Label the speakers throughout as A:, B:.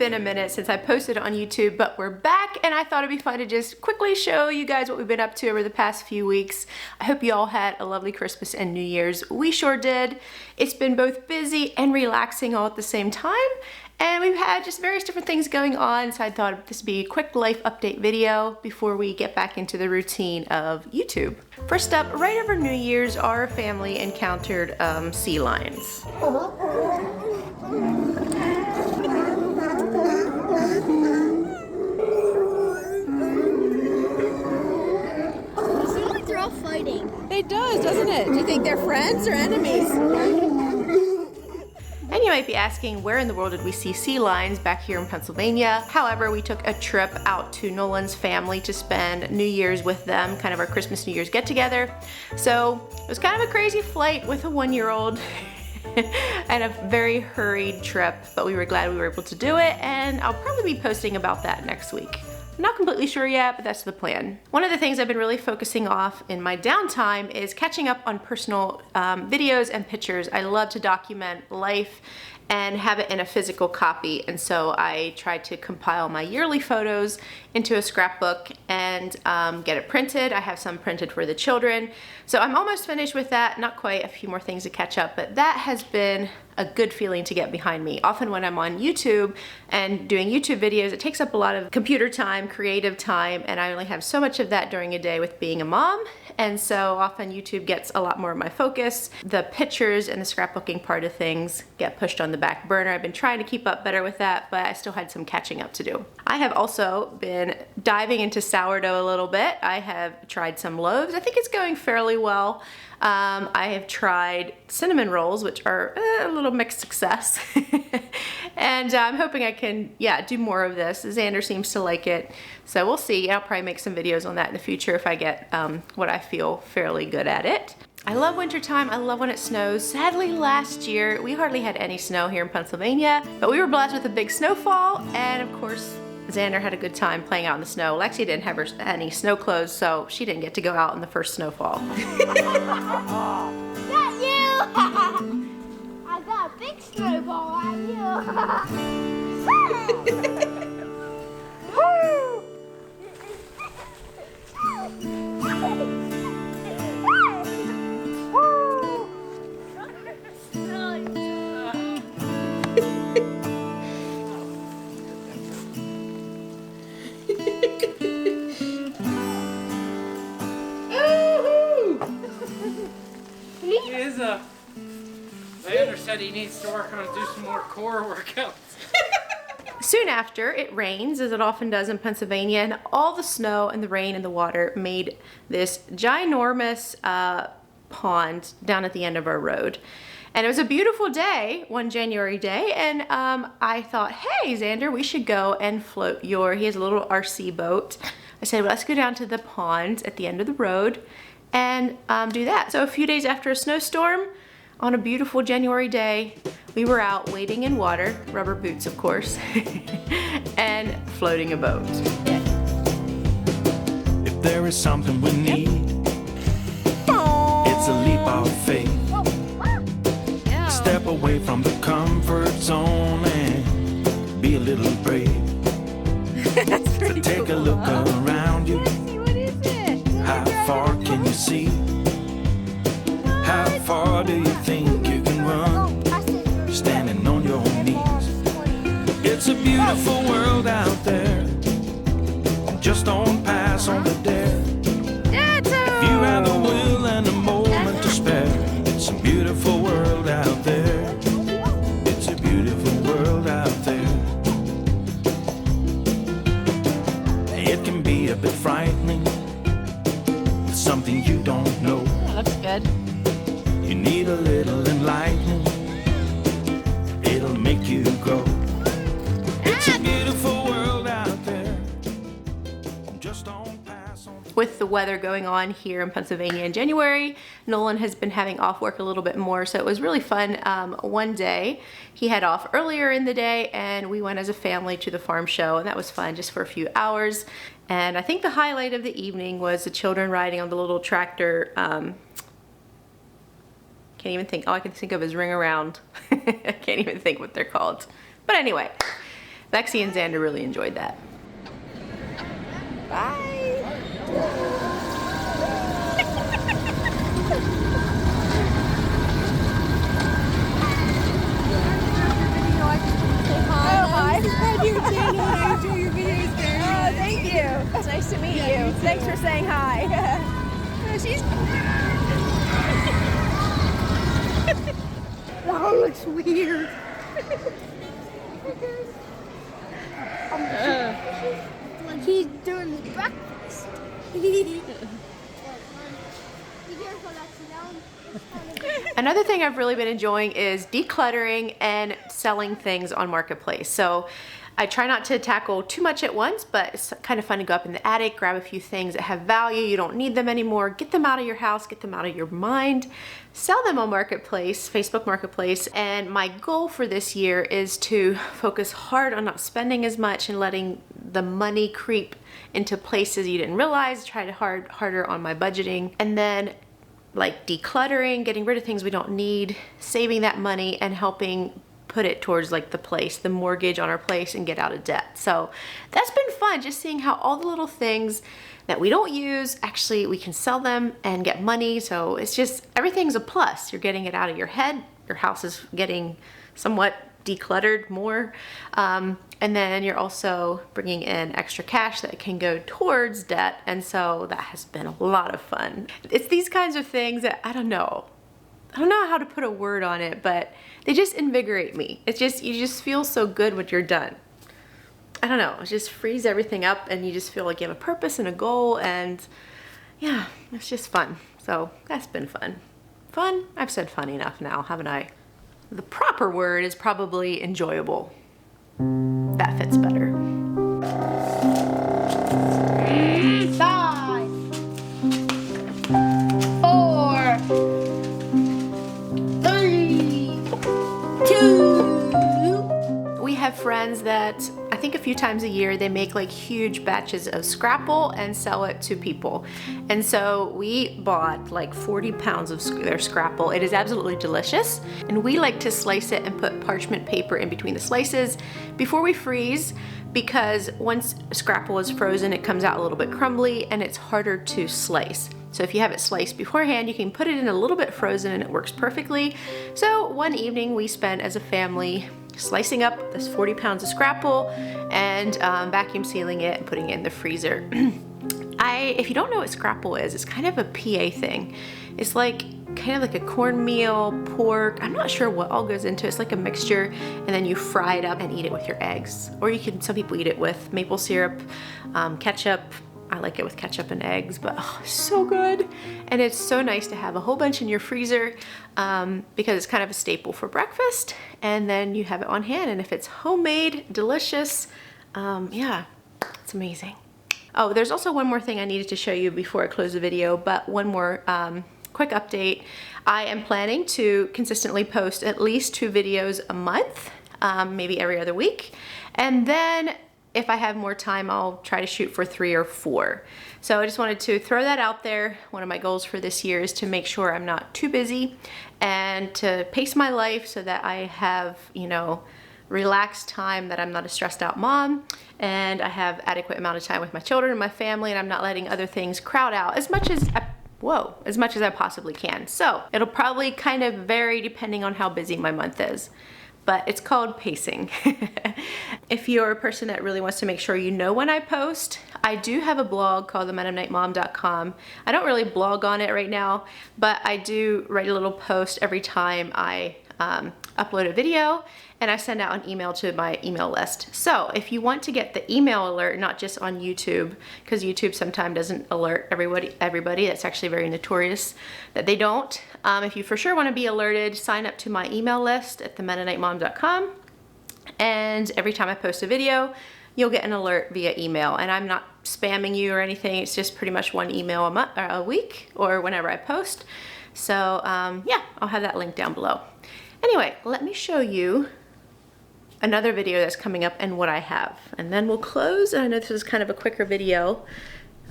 A: been a minute since I posted on YouTube, but we're back, and I thought it'd be fun to just quickly show you guys what we've been up to over the past few weeks. I hope you all had a lovely Christmas and New Year's. We sure did. It's been both busy and relaxing all at the same time, and we've had just various different things going on, so I thought this would be a quick life update video before we get back into the routine of YouTube. First up, right over New Year's, our family encountered sea lions.
B: Fighting. It does, doesn't it? Do you think they're friends or enemies?
A: And you might be asking, where in the world did we see sea lions back here in Pennsylvania? However, we took a trip out to Nolan's family to spend New Year's with them, kind of our Christmas, New Year's get together. So it was kind of a crazy flight with a 1-year-old and a very hurried trip, but we were glad we were able to do it, and I'll probably be posting about that next week. I'm not completely sure yet, but that's the plan. One of the things I've been really focusing off in my downtime is catching up on personal videos and pictures. I love to document life and have it in a physical copy, and so I tried to compile my yearly photos into a scrapbook and get it printed. I have some printed for the children, so I'm almost finished with that. Not quite, a few more things to catch up, but that has been a good feeling to get behind me. Often when I'm on YouTube and doing YouTube videos, it takes up a lot of computer time, creative time, and I only have so much of that during a day with being a mom, and so often YouTube gets a lot more of my focus. The pictures and the scrapbooking part of things get pushed on the back burner. I've been trying to keep up better with that, but I still had some catching up to do. I have also been diving into sourdough a little bit. I have tried some loaves. I think it's going fairly well. I have tried cinnamon rolls, which are a little mixed success. And I'm hoping I can, do more of this. Xander seems to like it. So we'll see. I'll probably make some videos on that in the future if I get what I feel fairly good at it. I love wintertime. I love when it snows. Sadly, last year, we hardly had any snow here in Pennsylvania, but we were blessed with a big snowfall, and of course, Xander had a good time playing out in the snow. Lexi didn't have any snow clothes, so she didn't get to go out in the first snowfall.
C: Not you! I got a big snowball on you.
D: Xander said he needs to work on do some more core workouts.
A: Soon after, it rains, as it often does in Pennsylvania, and all the snow and the rain and the water made this ginormous pond down at the end of our road. And it was a beautiful day, one January day, and I thought, hey, Xander, we should go and float he has a little RC boat. I said, well, let's go down to the pond at the end of the road and do that. So a few days after a snowstorm, on a beautiful January day, we were out wading in water, rubber boots of course, and floating a boat.
E: If there is something we need, it's a leap of faith. Step away from the comfort zone and be a little brave. So take a look around you.
B: What is it?
E: How far can you see? How far do you think you can run? Standing on your knees. It's a beautiful world out there. Just don't pass on the dare. If you have the will and a moment to spare, it's a beautiful world out there. It's a beautiful world out there. It can be a bit frightening. It's something you don't know.
A: That looks good.
E: You need a little enlightening. It'll make you grow. It's a beautiful world out there. Just don't pass on.
A: With the weather going on here in Pennsylvania in January, Nolan has been having off work a little bit more, so it was really fun. One day he had off earlier in the day and we went as a family to the farm show, and that was fun just for a few hours. And I think the highlight of the evening was the children riding on the little tractor. Can't even think, all I can think of is ring around. I can't even think what they're called. But anyway, Lexi and Xander really enjoyed that.
B: Bye. Thank you. It's nice to meet you. Thanks for saying hi. She's.
C: That looks weird. He's doing his breakfast. Be careful, Lexi.
A: Another thing I've really been enjoying is decluttering and selling things on Marketplace. So I try not to tackle too much at once, but it's kind of fun to go up in the attic, grab a few things that have value, you don't need them anymore, get them out of your house, get them out of your mind, sell them on Marketplace, Facebook Marketplace. And my goal for this year is to focus hard on not spending as much and letting the money creep into places you didn't realize, try harder on my budgeting, and then like decluttering, getting rid of things we don't need, saving that money and helping put it towards like the mortgage on our place and get out of debt. So that's been fun, just seeing how all the little things that we don't use, actually we can sell them and get money. So it's just, everything's a plus. You're getting it out of your head. Your house is getting somewhat decluttered more. And then you're also bringing in extra cash that can go towards debt. And so that has been a lot of fun. It's these kinds of things that I don't know how to put a word on it, but they just invigorate me. It's just, you just feel so good when you're done. I don't know, it just frees everything up and you just feel like you have a purpose and a goal, and yeah, it's just fun. So that's been fun. Fun? I've said fun enough now, haven't I? The proper word is probably enjoyable. That fits better.
C: 5, 4, 3, 2.
A: We have friends that I think a few times a year they make like huge batches of Scrapple and sell it to people. And so we bought like 40 pounds of their Scrapple. It is absolutely delicious. And we like to slice it and put parchment paper in between the slices before we freeze, because once Scrapple is frozen, it comes out a little bit crumbly and it's harder to slice. So if you have it sliced beforehand, you can put it in a little bit frozen and it works perfectly. So one evening we spent as a family slicing up this 40 pounds of Scrapple and vacuum sealing it and putting it in the freezer. If you don't know what Scrapple is, it's kind of a PA thing. It's like kind of like a cornmeal, pork, I'm not sure what all goes into it. It's like a mixture, and then you fry it up and eat it with your eggs. Or you can, some people eat it with maple syrup, ketchup. I like it with ketchup and eggs, but oh, so good. And it's so nice to have a whole bunch in your freezer because it's kind of a staple for breakfast, and then you have it on hand, and if it's homemade, delicious, yeah, it's amazing. Oh, there's also one more thing I needed to show you before I close the video, but one more quick update. I am planning to consistently post at least 2 videos a month, maybe every other week, and then if I have more time, I'll try to shoot for 3 or 4. So I just wanted to throw that out there. One of my goals for this year is to make sure I'm not too busy and to pace my life so that I have, you know, relaxed time, that I'm not a stressed out mom, and I have adequate amount of time with my children and my family, and I'm not letting other things crowd out as much as I possibly can. So it'll probably kind of vary depending on how busy my month is, but it's called pacing. If you're a person that really wants to make sure you know when I post, I do have a blog called themennonitemom.com. I don't really blog on it right now, but I do write a little post every time I upload a video, and I send out an email to my email list. So if you want to get the email alert, not just on YouTube, because YouTube sometimes doesn't alert everybody, that's actually very notorious that they don't. If you for sure want to be alerted, sign up to my email list at themennonitemom.com, and every time I post a video, you'll get an alert via email. And I'm not spamming you or anything, it's just pretty much 1 email a week or whenever I post. So yeah, I'll have that link down below. Anyway, let me show you another video that's coming up and what I have, and then we'll close. I know this is kind of a quicker video,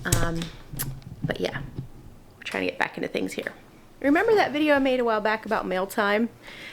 A: but yeah, we're trying to get back into things here. Remember that video I made a while back about mail time?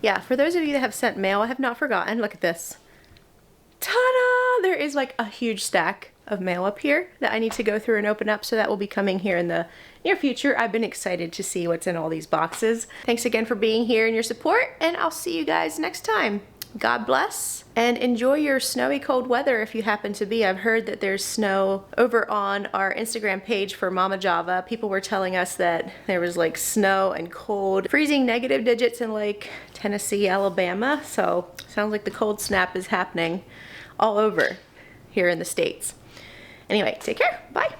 A: Yeah, for those of you that have sent mail, I have not forgotten. Look at this. Ta-da! there is like a huge stack of mail up here that I need to go through and open up, so that will be coming here in the near future. I've been excited to see what's in all these boxes. Thanks again for being here and your support, and I'll see you guys next time. God bless, and enjoy your snowy cold weather if you happen to be. I've heard that there's snow over on our Instagram page for Mama Java. People were telling us that there was like snow and cold, freezing negative digits in like Tennessee, Alabama. So sounds like the cold snap is happening all over here in the States. Anyway, take care. Bye.